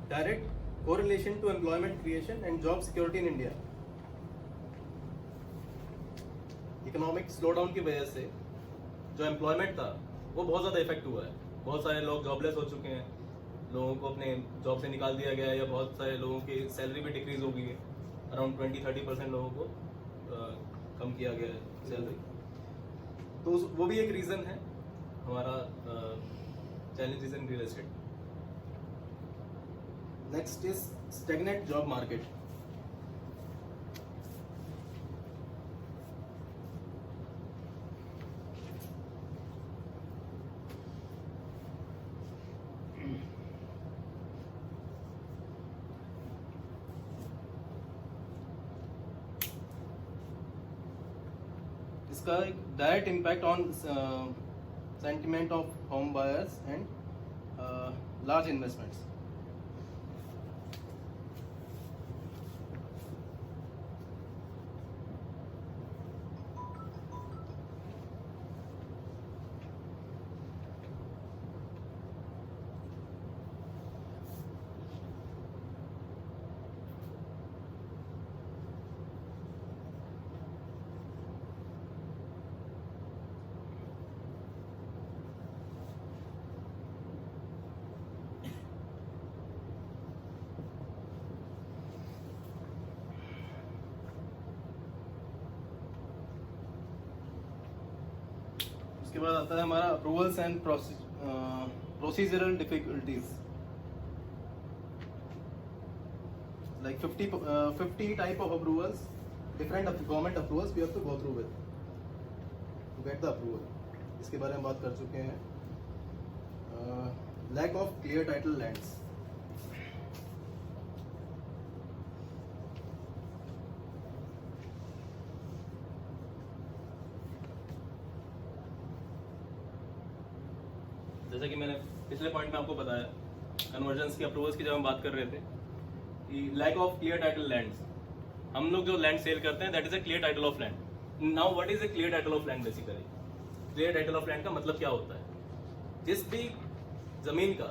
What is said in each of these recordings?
direct correlation to employment creation and job security in India. Economic slowdown की वजह से जो एम्प्लॉयमेंट था वो बहुत ज़्यादा इफेक्ट हुआ है. बहुत सारे लोग जॉबलेस हो चुके हैं, लोगों को अपने जॉब से निकाल दिया गया है, या बहुत सारे लोगों की सैलरी भी डिक्रीज हो गई है. अराउंड 20-30% लोगों को कम किया गया है सैलरी. तो वो भी एक रीज़न है हमारा challenges in real estate. Next is stagnant job market. इसका एक direct impact on sentiment of home buyers and large investments. उसके बाद आता है हमारा approvals and procedural difficulties. like 50 type of approvals, different government approvals we have to go through with to get the approval. इसके बारे में बात कर चुके हैं. lack of clear title lands. जैसा कि मैंने पिछले पॉइंट में आपको बताया, कन्वर्जन्स की अप्रूवल्स की जब हम बात कर रहे थे, lack of clear title lands. हम लोग जो लैंड सेल करते हैं that is a clear title of land. Now what is a clear title of land? Basically clear title of land का मतलब क्या होता है? जिस भी जमीन का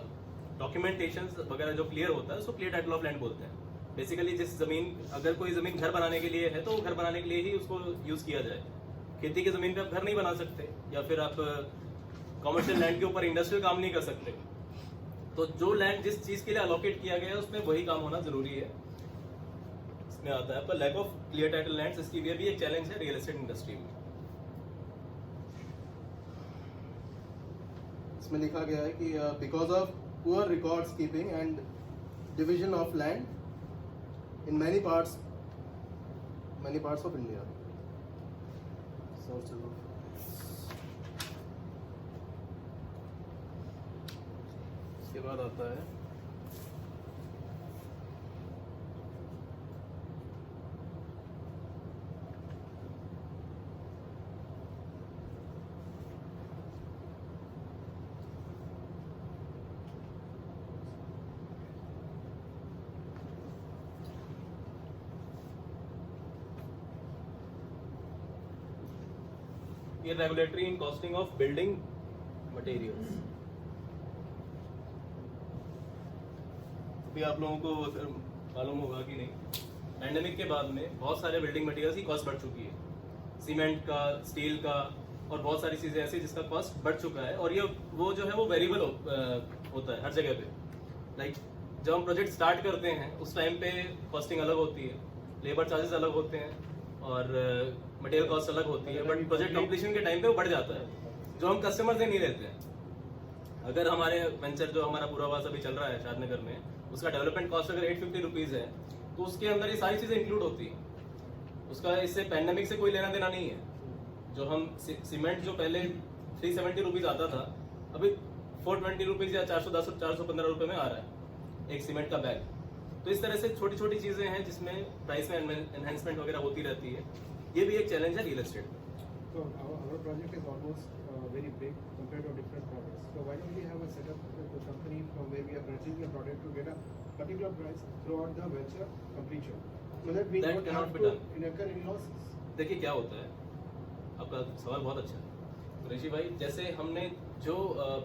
डॉक्यूमेंटेशन वगैरह जो क्लियर होता है उसको क्लियर टाइटल ऑफ लैंड बोलते हैं. बेसिकली जिस जमीन, अगर कोई जमीन घर बनाने के लिए है तो घर बनाने के लिए ही उसको यूज किया जाए. खेती की जमीन पे आप घर नहीं बना सकते, या फिर आप कॉमर्शियल लैंड के ऊपर इंडस्ट्रियल काम नहीं कर सकते. तो जो लैंड जिस चीज के लिए अलोकेट किया गया है उसमें वही काम होना जरूरी है. इसमें आता है आपका lack of clear title lands. इसकी भी एक चैलेंज है रियल एस्टेट इंडस्ट्री में. इसमें लिखा गया है कि because of poor records keeping and division of land in many parts of India. इसके बाद आता है irregularity in costing of building materials. भी आप लोगों को मालूम होगा कि नहीं, पैंडेमिक के बाद में बहुत सारे बिल्डिंग मटेरियल्स की कॉस्ट बढ़ चुकी है. सीमेंट का, स्टील का और बहुत सारी चीजें ऐसी जिसका कॉस्ट बढ़ चुका है. और ये वो जो है वो वेरिएबल होता है हर जगह पे. लाइक जब हम प्रोजेक्ट स्टार्ट करते हैं उस टाइम पे कॉस्टिंग अलग होती है, लेबर चार्जेस अलग होते हैं और मटेरियल कॉस्ट अलग होती है. बट प्रोजेक्ट कंप्लीशन के टाइम पे वो बढ़ जाता है, जो हम कस्टमर से नहीं लेते हैं. अगर हमारे वेंचर जो हमारा पूर्वाभास अभी चल रहा है शादनगर में, उसका डेवलपमेंट कॉस्ट अगर 850 रुपीज है तो उसके अंदर ये सारी चीजें इंक्लूड होती है. उसका इससे पैंडेमिक से कोई लेना देना नहीं है. जो हम सीमेंट जो पहले 370 रुपीज आता था, अभी 420 रुपीज या 410-415 रुपए में आ रहा है एक सीमेंट का बैग. तो इस तरह से छोटी छोटी चीजें हैं जिसमें प्राइस में एनहेंसमेंट वगैरह होती रहती है. ये भी एक चैलेंज है real estate. So our project is almost very big compared to different projects. So why don't we have a setup with the company from where we are purchasing a product to get a particular price throughout the venture completion, so that we don't have to incur any losses. देखिए क्या होता है, आपका सवाल बहुत अच्छा है ऋषि भाई. जैसे हमने जो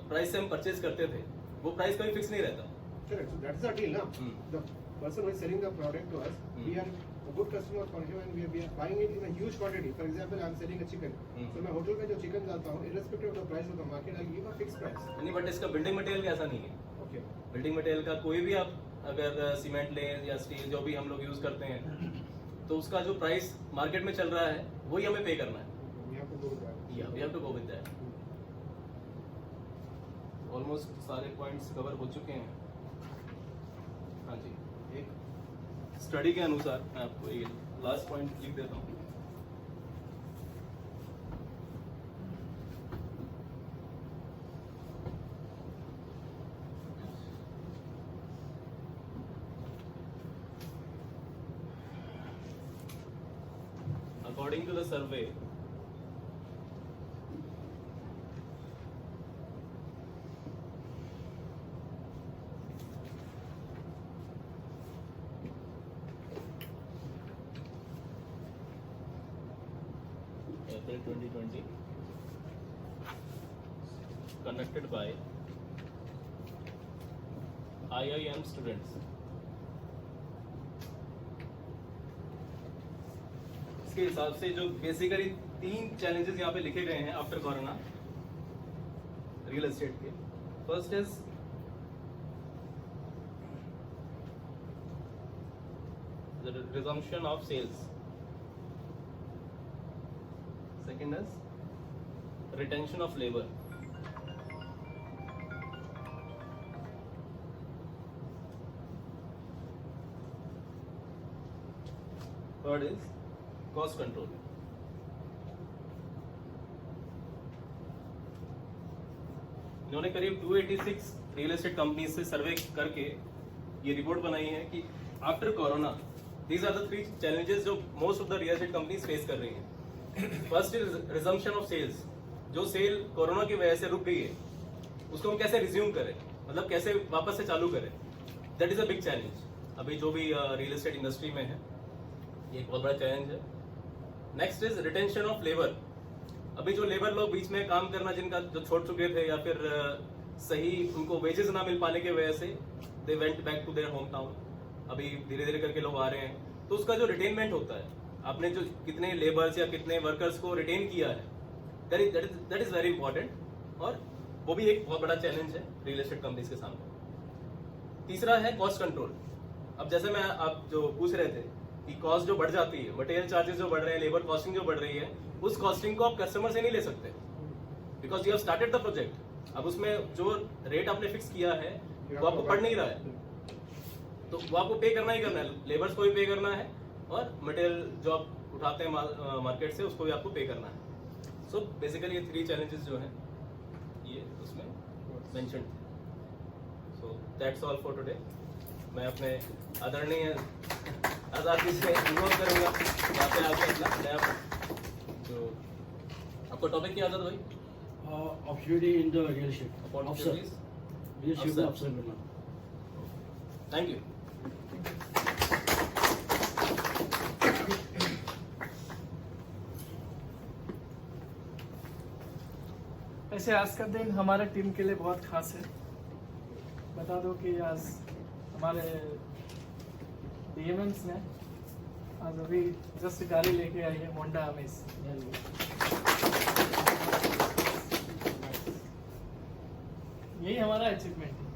प्राइस से हम परचेज करते थे वो प्राइस कभी फिक्स नहीं रहता. Correct. So that's the deal, now. Hmm. The person who is selling the product to us, we are a good customer for him, and we are buying it in a huge quantity. For example, I am selling a chicken. So मैं hotel में जो chicken डालता हूँ, irrespective of the price of the market, I give a fixed price. नहीं, but इसका building material का ऐसा नहीं है. Okay. बिल्डिंग मटेरियल का कोई भी आप अगर सीमेंट लें या स्टील जो भी हम लोग यूज करते हैं, तो उसका जो प्राइस मार्केट में चल रहा है वही हमें पे करना है. We have to go with that. या we have to go with that. Almost सारे पॉइंट्स कवर हो चुके हैं. हाँ जी, एक स्टडी के अनुसार मैं आपको ये लास्ट पॉइंट लिख देता हूँ. According to the survey, April 2020, conducted by IIM students. इसके हिसाब से जो बेसिकली 3 चैलेंजेस यहाँ पे लिखे गए हैं आफ्टर कोरोना रियल एस्टेट के. First is the resumption of sales. Second is retention of labour. Third is cost control. इन्होंने करीब 286 रियल एस्टेट कंपनी से सर्वे करके ये रिपोर्ट बनाई है कि after corona these are the 3 challenges जो most of the real estate companies face कर रही हैं. First is resumption of sales. जो सेल कोरोना की वजह से रुक गई है उसको हम कैसे रिज्यूम करें, मतलब कैसे वापस से चालू करें. That is a big challenge अभी जो भी रियल एस्टेट इंडस्ट्री में है. ये एक बहुत बड़ा चैलेंज है. Next is retention of labour. अभी जो लेबर लोग बीच में काम करना जिनका जो छोड़ चुके थे या फिर सही उनको वेजेस ना मिल पाने की वजह से they went back to their home town. अभी धीरे धीरे करके लोग आ रहे हैं, तो उसका जो रिटेनमेंट होता है, आपने जो कितने लेबर्स या कितने वर्कर्स को रिटेन किया है, दैट इज वेरी इंपॉर्टेंट. और वो भी एक बहुत बड़ा चैलेंज है रियल एस्टेट कंपनीज के सामने. तीसरा है कॉस्ट कंट्रोल. अब जैसे मैं आप जो पूछ रहे थे कि कॉस्ट जो बढ़ जाती है, मटेरियल चार्जेस जो बढ़ रहे हैं, लेबर कॉस्टिंग जो बढ़ रही है, उस कॉस्टिंग को आप कस्टमर से नहीं ले सकते because you have started the project. अब उसमें जो रेट आपने फिक्स किया है वो आपको पड़ नहीं रहा है, तो वो आपको पे करना ही करना है. लेबर्स को भी पे करना है और मटेरियल जो आप उठाते हैं मार्केट से उसको भी आपको पे करना है. सो बेसिकली ये 3 चैलेंजेस जो हैं ये उसमें मेंशन थे. So that's all for today. मैं अपने आदरणीय आजादी से अनुरोध करूंगा यहाँ पे आके अपना नया जो आपको टॉपिक की आदत भाई Opportunity in the real estate. Opportunities? Real estate Upside. upside मिलना. Thank you. ऐसे आज का दिन हमारे टीम के लिए बहुत खास है. बता दो कि आज हमारे डीएमएम्स ने आज अभी जस्ट गाड़ी लेके आई है होंडा अमेज. यही हमारा अचीवमेंट है.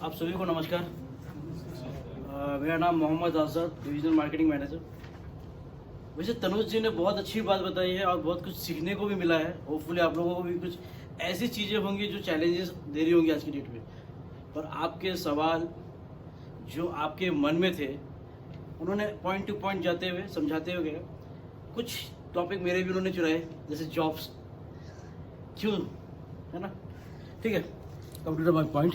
आप सभी को नमस्कार. मेरा नाम मोहम्मद आज़ाद, डिविजनल मार्केटिंग मैनेजर. वैसे तनुज जी ने बहुत अच्छी बात बताई है और बहुत कुछ सीखने को भी मिला है. होपफुली आप लोगों को भी कुछ ऐसी चीज़ें होंगी जो चैलेंजेस दे रही होंगी आज की डेट में. पर आपके सवाल जो आपके मन में थे उन्होंने पॉइंट टू पॉइंट जाते हुए समझाते हुए गए. कुछ टॉपिक मेरे भी उन्होंने चुराए, जैसे जॉब्स क्यों, है ना. ठीक है, come to the my point.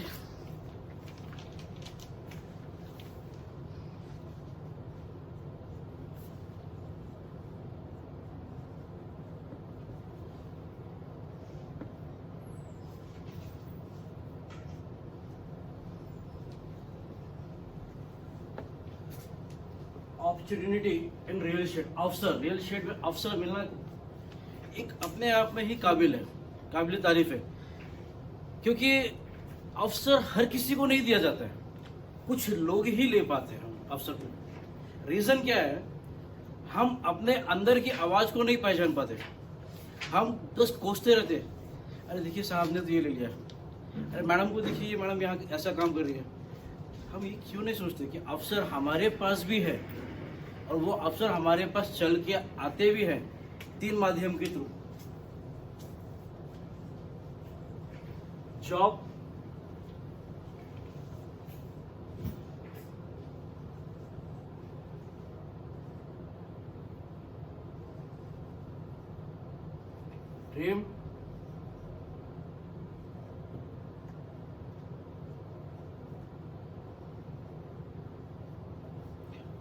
Opportunity in real estate, अवसर, रियल एस्टेट में अवसर मिलना एक अपने आप में ही काबिल है, काबिल तारीफ है, क्योंकि अवसर हर किसी को नहीं दिया जाता है, कुछ लोग ही ले पाते हैं अवसर को। रीजन क्या है? हम अपने अंदर की आवाज को नहीं पहचान पाते, हम बस कोसते रहते, अरे देखिए साहब ने तो ये ले लिया, अरे मैडम को देखिए ये मैडम यहाँ ऐसा काम कर रही है। हम ये क्यों नहीं सोचते कि अवसर हमारे पास भी है, और वो अवसर हमारे पास चल के आते भी हैं 3 माध्यम के through. Job, dream,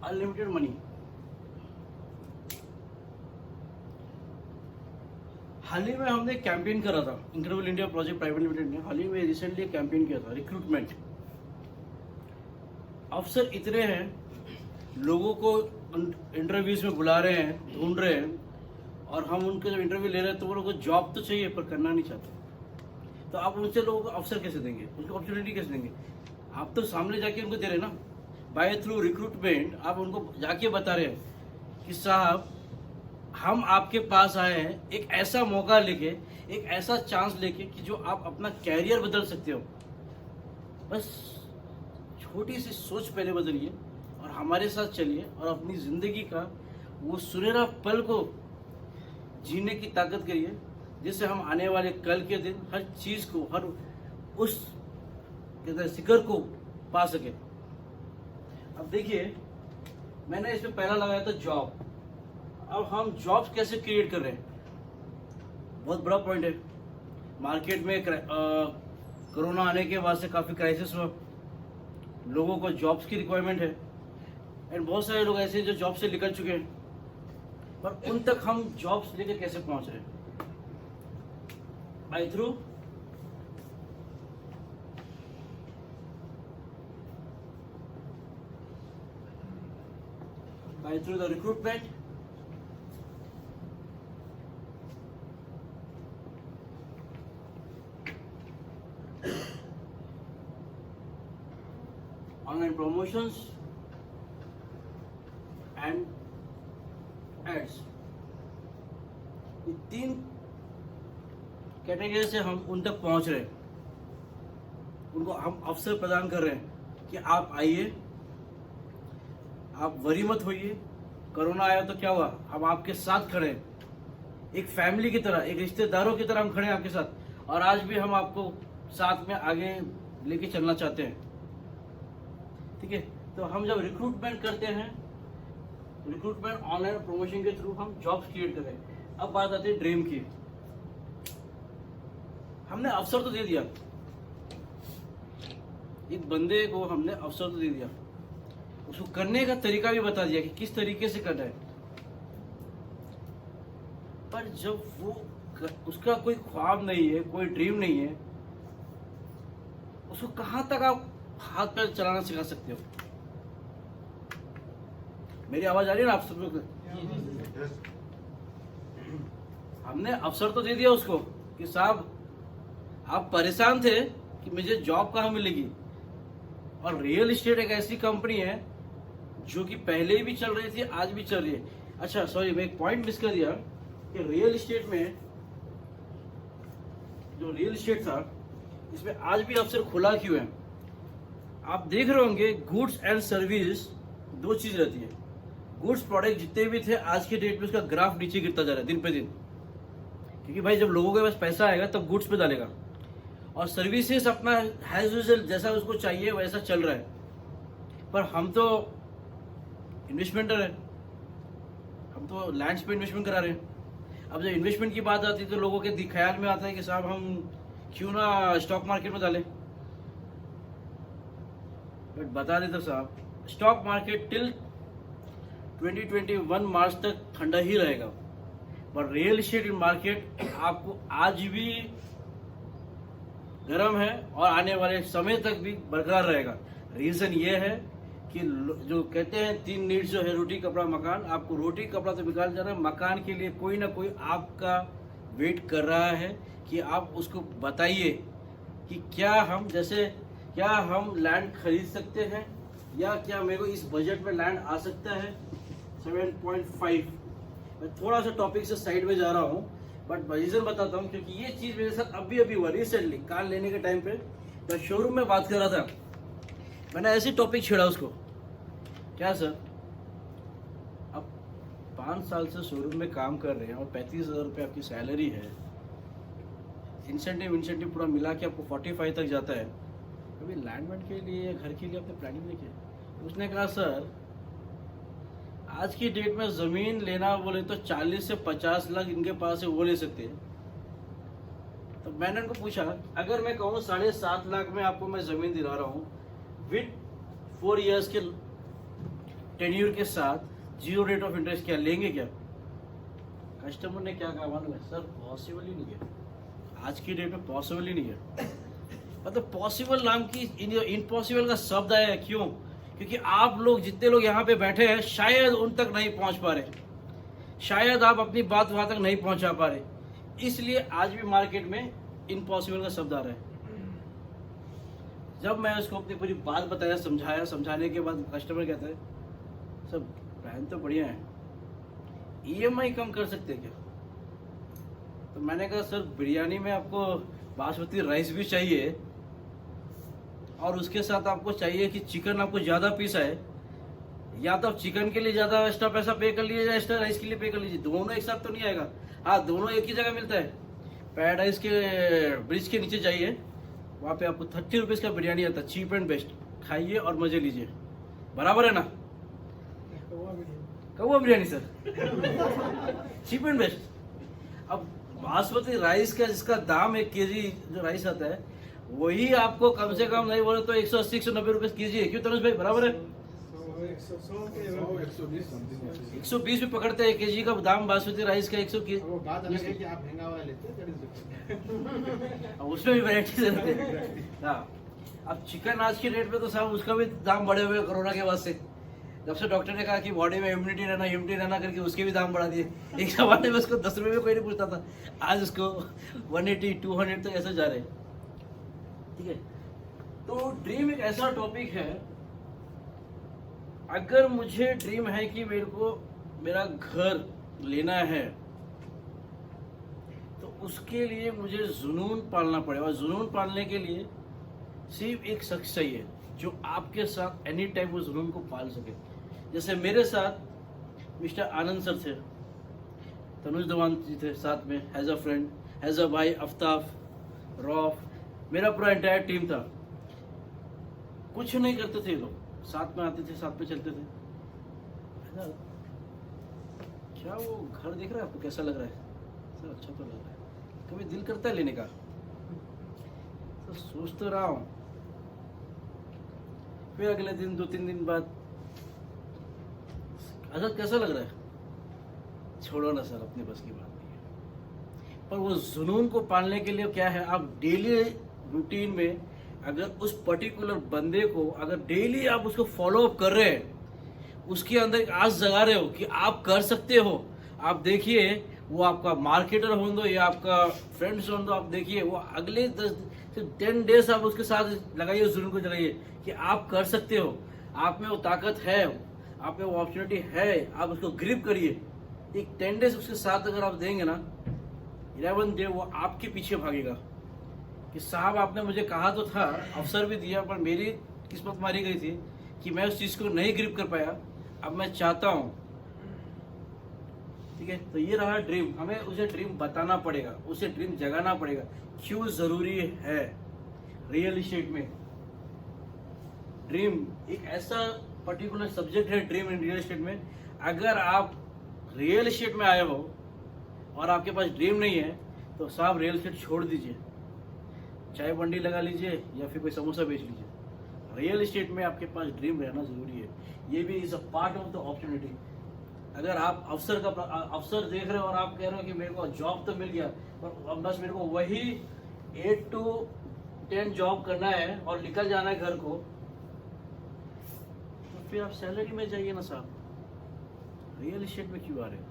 unlimited money. हाल ही में हमने कैंपेन करा था incredible India project private limited ने, हाल ही में रिसेंटली कैंपेन किया था रिक्रूटमेंट। अफसर इतने हैं, लोगों को इंटरव्यूज में बुला रहे हैं, ढूंढ रहे हैं, और हम उनके जब इंटरव्यू ले रहे हैं तो वो लोगों को जॉब तो चाहिए पर करना नहीं चाहते। तो आप उनसे लोगों को अवसर कैसे देंगे, उनको अपॉर्चुनिटी कैसे देंगे? आप तो सामने जाके उनको दे रहे हैं ना, बाय थ्रू रिक्रूटमेंट आप उनको जाके बता रहे हैं कि साहब हम आपके पास आए हैं एक ऐसा मौका लेके, एक ऐसा चांस लेके कि जो आप अपना कैरियर बदल सकते हो। बस छोटी सी सोच पहले बदलिए और हमारे साथ चलिए और अपनी जिंदगी का वो सुनहरा पल को जीने की ताकत करिए, जिससे हम आने वाले कल के दिन हर चीज को, हर उस शिखर को पा सके। अब देखिए, मैंने इसमें पहला लगाया था जॉब। अब हम जॉब्स कैसे क्रिएट कर रहे हैं, बहुत बड़ा पॉइंट है। मार्केट में कोरोना आने के बाद से काफी क्राइसिस हुआ, लोगों को जॉब्स की रिक्वायरमेंट है, एंड बहुत सारे लोग ऐसे हैं जो जॉब से निकल चुके हैं, पर उन तक हम जॉब्स लेकर कैसे पहुंच रहे हैं? By through the recruitment, online promotions and ads. ये 3 कैटेगरी से हम उन तक पहुंच रहे हैं, उनको हम अवसर प्रदान कर रहे हैं कि आप आइए, आप वरी मत होइए। कोरोना आया तो क्या हुआ, हम आपके साथ खड़े हैं, एक फैमिली की तरह, एक रिश्तेदारों की तरह हम खड़े हैं आपके साथ, और आज भी हम आपको साथ में आगे लेके चलना चाहते हैं। ठीक है, तो हम जब रिक्रूटमेंट करते हैं, रिक्रूटमेंट ऑनलाइन प्रमोशन के थ्रू हम जॉब्स क्रिएट कर रहे हैं। अब बात आती है ड्रीम की। हमने अवसर तो दे दिया, एक बंदे को हमने अवसर तो दे दिया, उसको करने का तरीका भी बता दिया कि किस तरीके से करना है, पर जब वो उसका कोई ख्वाब नहीं है, कोई ड्रीम नहीं है, उसको कहां तक आप हाथ पैर चलाना सिखा सकते हो? मेरी आवाज आ रही है ना आप सब लोग? हमने अवसर तो दे दिया उसको कि साहब आप परेशान थे कि मुझे जॉब कहाँ मिलेगी, और रियल एस्टेट एक ऐसी कंपनी है जो कि पहले भी चल रही थी, आज भी चल रही है। अच्छा सॉरी, मैं एक पॉइंट मिस कर दिया कि रियल एस्टेट में जो रियल एस्टेट था, इसमें आज भी अवसर खुला क्यों है? आप देख रहे होंगे गुड्स एंड सर्विस 2 चीज रहती है। गुड्स प्रोडक्ट जितने भी थे आज के डेट में उसका ग्राफ नीचे गिरता जा रहा है दिन पे दिन, क्योंकि भाई जब लोगों के पास पैसा आएगा तब गुड्स पे डालेगा, और सर्विसेज अपना हैज यूजुअल जैसा उसको चाहिए वैसा चल रहा है। पर हम तो इन्वेस्टमेंटर है, हम तो लैंड्स पे इन्वेस्टमेंट करा रहे हैं। अब जब इन्वेस्टमेंट की बात आती है तो लोगों के ख्याल में आता है कि साहब हम क्यों ना स्टॉक मार्केट में डालें, बट बता देता साहब, स्टॉक मार्केट टिल 2021 मार्च तक ठंडा ही रहेगा, पर रियल एस्टेट मार्केट आपको आज भी गर्म है और आने वाले समय तक भी बरकरार रहेगा। रीजन ये है कि जो कहते हैं 3 नीड्स जो है रोटी कपड़ा मकान, आपको रोटी कपड़ा तो निकाल जाना है, मकान के लिए कोई ना कोई आपका वेट कर रहा है कि आप उसको बताइए कि क्या हम लैंड खरीद सकते हैं या क्या मेरे को इस बजट में लैंड आ सकता है। 7.5 मैं थोड़ा सा टॉपिक से साइड में जा रहा हूँ, बट रीजन बताता हूँ क्योंकि ये चीज़ मेरे साथ अभी हुआ रिसेंटली। कार लेने के टाइम पे मैं शोरूम में बात कर रहा था, मैंने ऐसी टॉपिक छेड़ा उसको, क्या सर अब 5 साल से शोरूम में काम कर रहे हैं और 35,000 रुपये आपकी सैलरी है, इंसेंटिव पूरा मिला के आपको 45 तक जाता है, कभी लैंडमेंट के लिए या घर के लिए आपने प्लानिंग नहीं किया? उसने कहा सर आज की डेट में ज़मीन लेना बोले तो 40 से 50 लाख इनके पास है, वो ले सकते हैं। तो मैंने उनको पूछा अगर मैं कहूँ 7.5 लाख में आपको मैं ज़मीन दिला रहा हूँ विद 4 इयर्स के टेन्यूर के साथ, 0 रेट ऑफ इंटरेस्ट, क्या लेंगे क्या? कस्टमर ने क्या कहा मालूम है? सर पॉसिबल ही नहीं है, आज की डेट में पॉसिबल ही नहीं है। मतलब पॉसिबल नाम की इम्पॉसिबल का शब्द आया है, क्यों? क्योंकि आप लोग जितने लोग यहाँ पे बैठे हैं शायद उन तक नहीं पहुँच पा रहे, शायद आप अपनी बात वहाँ तक नहीं पहुँचा पा रहे, इसलिए आज भी मार्केट में इम्पॉसिबल का शब्द आ रहा है। जब मैं उसको अपनी पूरी बात बताया, समझाने के बाद कस्टमर कहता है सब प्लान तो बढ़िया है, EMI कम कर सकते हैं क्या? तो मैंने कहा सर बिरयानी में आपको बासमती राइस भी चाहिए और उसके साथ आपको चाहिए कि चिकन आपको ज़्यादा पीस आए, या तो आप चिकन के लिए ज़्यादा एक्स्ट्रा पैसा पे कर लीजिए या एक्स्ट्रा राइस के लिए पे कर लीजिए, दोनों एक साथ तो नहीं आएगा। हाँ, दोनों एक ही जगह मिलता है, पैराडाइज के ब्रिज के नीचे जाइए, वहाँ पे आपको 30 रुपीज़ का बिरयानी आता है, चीप एंड बेस्ट, खाइए और मजे लीजिए, बराबर है ना? कौवा biryani sir cheap and best. अब बासमती राइस का जिसका दाम 1 केजी जो राइस आता है वही आपको कम से कम नहीं बोले तो 180-190 रुपए केजी है, क्यों तनुज भाई? बराबर है, 120 भी पकड़ते हैं केजी का दाम बासमती राइस का। 100 बात अलग है कि आप महंगा वाला लेते हैं, that is different। उसमें भी वेराइटीज रहते हैं। हाँ, अब चिकन आज की डेट में तो साहब उसका भी दाम बढ़े हुए कोरोना के बाद से, जब से डॉक्टर ने कहा कि बॉडी में इम्यूनिटी रहना करके उसके भी दाम बढ़ा दिए। एक जमाने में उसको 10 रुपये में कोई नहीं पूछता था, आज उसको 180-200 तक ऐसे जा रहे हैं। ठीक है, तो ड्रीम एक ऐसा टॉपिक है, अगर मुझे ड्रीम है कि मेरे को मेरा घर लेना है तो उसके लिए मुझे जुनून पालना पड़ेगा, और जुनून पालने के लिए सिर्फ एक शख्स चाहिए जो आपके साथ एनी टाइम वो जुनून को पाल सके। जैसे मेरे साथ मिस्टर आनंद सर थे, तनुज दवान जी थे साथ में as a friend, as a भाई आफ्ताब, रॉफ, मेरा पूरा एंटायर टीम था। कुछ नहीं करते थे लोग, साथ में आते थे, साथ में चलते थे। क्या वो घर देख रहा है आपको, कैसा लग रहा है? सर अच्छा तो लग रहा है, कभी दिल करता है लेने का? तो सोच तो रहा हूँ। फिर अगले दिन 2-3 दिन बाद अच्छा कैसा लग रहा है? छोड़ो ना सर, अपने बस की बात नहीं है। पर वो जुनून को पालने के लिए क्या है, आप डेली रूटीन में अगर उस पर्टिकुलर बंदे को अगर डेली आप उसको फॉलो अप कर रहे हैं, उसके अंदर एक आस जगा रहे हो कि आप कर सकते हो, आप देखिए वो आपका मार्केटर हो दो या आपका फ्रेंड्स हो दो, आप देखिए वो अगले 10 डेज आप उसके साथ लगाइए, जुनून को जगाइए कि आप कर सकते हो, आप में वो ताकत है, आप में वो अपॉर्चुनिटी है, आप उसको ग्रिप करिए। एक 10 डेज उसके साथ अगर आप देंगे ना, 11 डे वो आपके पीछे भागेगा कि साहब आपने मुझे कहा तो था, अवसर भी दिया, पर मेरी किस्मत मारी गई थी कि मैं उस चीज़ को नहीं ग्रिप कर पाया, अब मैं चाहता हूँ। ठीक है, तो ये रहा ड्रीम, हमें उसे ड्रीम बताना पड़ेगा, उसे ड्रीम जगाना पड़ेगा, क्यों ज़रूरी है। रियल इस्टेट में ड्रीम एक ऐसा पर्टिकुलर सब्जेक्ट है, ड्रीम इन रियल इस्टेट में। अगर आप रियल इस्टेट में आए हो और आपके पास ड्रीम नहीं है तो साहब रियल इस्टेट छोड़ दीजिए, चाय मंडी लगा लीजिए या फिर कोई समोसा बेच लीजिए। रियल इस्टेट में आपके पास ड्रीम रहना जरूरी है, ये भी is a part of the opportunity. अगर आप अवसर देख रहे हो और आप कह रहे हो कि मेरे को जॉब तो मिल गया, पर अब बस मेरे को वही 8 to 10 जॉब करना है और निकल जाना है घर को, तो फिर आप सैलरी में जाइए ना साहब, रियल एस्टेट में क्यों आ रहे हो?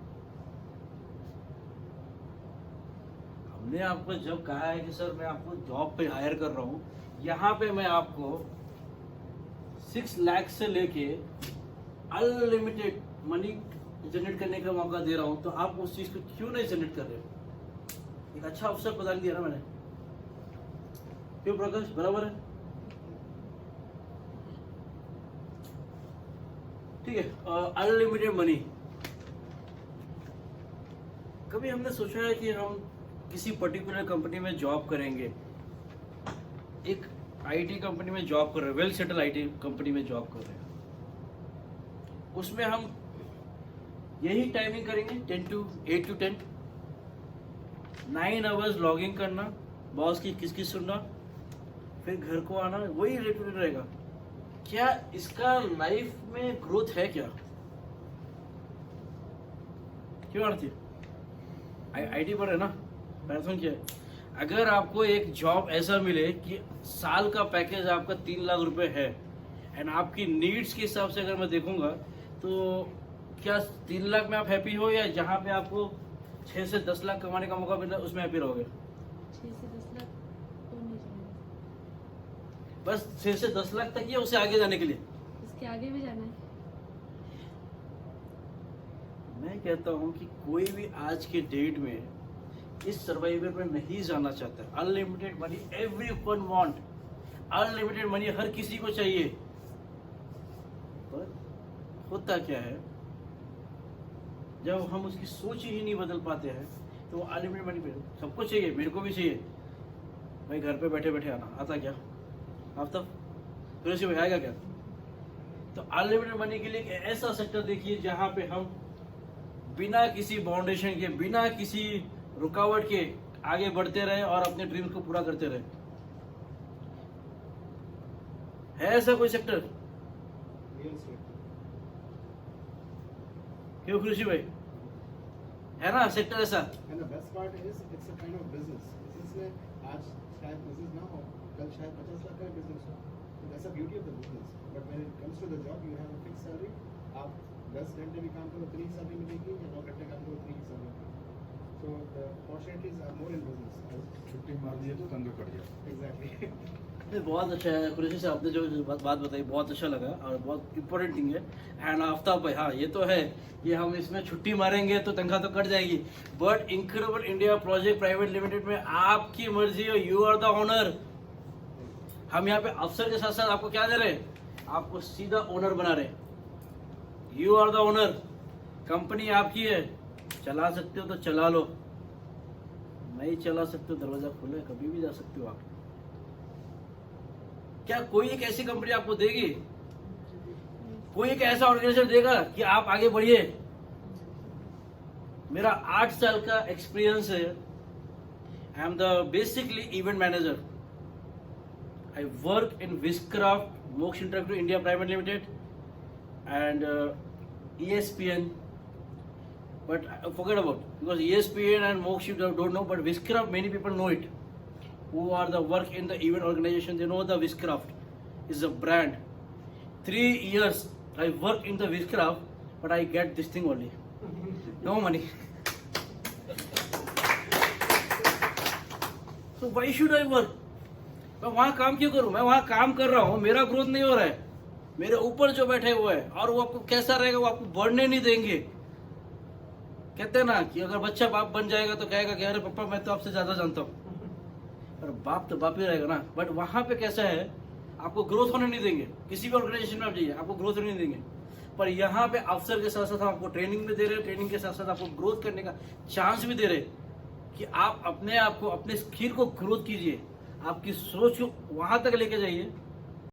हमने आपको जब कहा है कि सर मैं आपको जॉब पे हायर कर रहा हूँ, यहाँ पे मैं आपको 6 लाख से लेके अनलिमिटेड मनी जनरेट करने का मौका दे रहा हूँ, तो आप उस चीज को क्यों नहीं जनरेट कर रहे हो? एक अच्छा अवसर प्रदान किया ना मैंने, क्यों प्रकाश? बराबर है, ठीक है। अनलिमिटेड मनी, कभी हमने सोचा है कि हम किसी पर्टिकुलर कंपनी में जॉब करेंगे? एक आईटी कंपनी में जॉब कर रहे हैं, वेल सेटल आईटी कंपनी में जॉब कर रहे हैं, उसमें हम यही टाइमिंग करेंगे 8 to 10, 9 आवर्स लॉगिंग करना, बॉस की किसकी सुनना, फिर घर को आना, वही रिपीट रहेगा। क्या इसका लाइफ में ग्रोथ है क्या? क्यों आरती? आईटी पर है ना, मैराथन क्या है? अगर आपको एक जॉब ऐसा मिले कि साल का पैकेज आपका 3 लाख रुपए है, एंड आपकी नीड्स के हिसाब से अगर मैं देखूंगा तो क्या 3 लाख में आप हैप्पी हो, या जहाँ पे आपको 6 से 10 लाख कमाने का मौका मिला उसमें हैप्पी रहोगे? 6 से 10 लाख तो नहीं जाएगा, बस 6 से 10 लाख तक ही है, उसे आगे जाने के लिए इसके आगे भी जाना है। मैं कहता हूँ कि कोई भी आज के डेट में इस सर्वाइवल में नहीं जाना चाहता। Unlimited money everyone want, unlimited money हर किसी को चाहिए, पर होता क्या है जब हम उसकी सोच ही नहीं बदल पाते हैं तो वो अनलिमिटेड मनी पे सबको चाहिए, मेरे को भी चाहिए भाई, घर पे बैठे बैठे आना आता क्या? आप तब फिर से आएगा क्या? तो अनलिमिटेड मनी के लिए एक ऐसा सेक्टर देखिए जहां पे हम बिना किसी बाउंडेशन के, बिना किसी रुकावट के आगे बढ़ते रहे और अपने ड्रीम्स को पूरा करते रहे। है ऐसा कोई सेक्टर? Real estate. क्यों खुशी भाई, है ना सेक्टर ऐसा? And the best part is it's a kind of business. Business में आज शायद business ना हो, कल शायद 50 लाख का business हो. So that's the beauty of the business. But when it comes to the job, you have a fixed salary. आप 10 घंटे भी काम करो 3 सैलरी मिलेगी, या 9 घंटे काम करो 3 सैलरी मिलेगी. So the opportunities are more in business. छुट्टी मार दिए तो तंग कर दिया। Exactly. ये बहुत अच्छा है कुरेशी से, आपने जो बात बताई बहुत अच्छा लगा और बहुत इंपॉर्टेंट थिंग है। एंड आफ्ताब भाई, हाँ ये तो है, ये हम इसमें छुट्टी मारेंगे तो तनख्वाह तो कट जाएगी, but incredible India project private limited में आपकी मर्जी है, यू आर द ओनर। हम यहाँ पे अफसर के साथ साथ आपको क्या दे रहे हैं? आपको सीधा ओनर बना रहे। You are the owner, company आपकी है, चला सकते हो तो चला लो, नहीं चला सकते हो दरवाजा खुला है, कभी भी जा सकते हो आप। क्या कोई एक ऐसी कंपनी आपको देगी, कोई एक ऐसा ऑर्गेनाइजेशन देगा कि आप आगे बढ़िए? मेरा 8 साल का एक्सपीरियंस है। I am the basically event manager. I work in Viscraft, Moksh interactive India private limited and ESPN. But forget about, because ESPN and Moksha you don't know, but Wishcraft many people know it. Who are the work in the event organization, they know the Wishcraft is a brand. 3 years I work in the Wishcraft, but I get this thing only. No money. So why should I work? मैं वहाँ काम क्यों करूँ? मैं वहाँ काम कर रहा हूँ, मेरा ग्रोथ नहीं हो रहा है, मेरे ऊपर जो बैठे हुए हैं, और वो आपको कैसा रहेगा, वो आपको बढ़ने नहीं देंगे। कहते हैं ना कि अगर बच्चा बाप बन जाएगा तो कहेगा कि अरे पापा मैं तो आपसे ज्यादा जानता हूँ, पर बाप तो बाप ही रहेगा ना। बट वहां पे कैसा है, आपको ग्रोथ होने नहीं देंगे, किसी भी ऑर्गेनाइजेशन में आप जाइए आपको ग्रोथ होने नहीं देंगे। पर यहाँ पे अफसर के साथ साथ हम आपको ट्रेनिंग भी दे रहे हैं, ट्रेनिंग के साथ साथ आपको ग्रोथ करने का चांस भी दे रहे हैं कि आप अपने आप को, अपने स्किल को ग्रोथ कीजिए, आपकी सोच को वहां तक लेके जाइए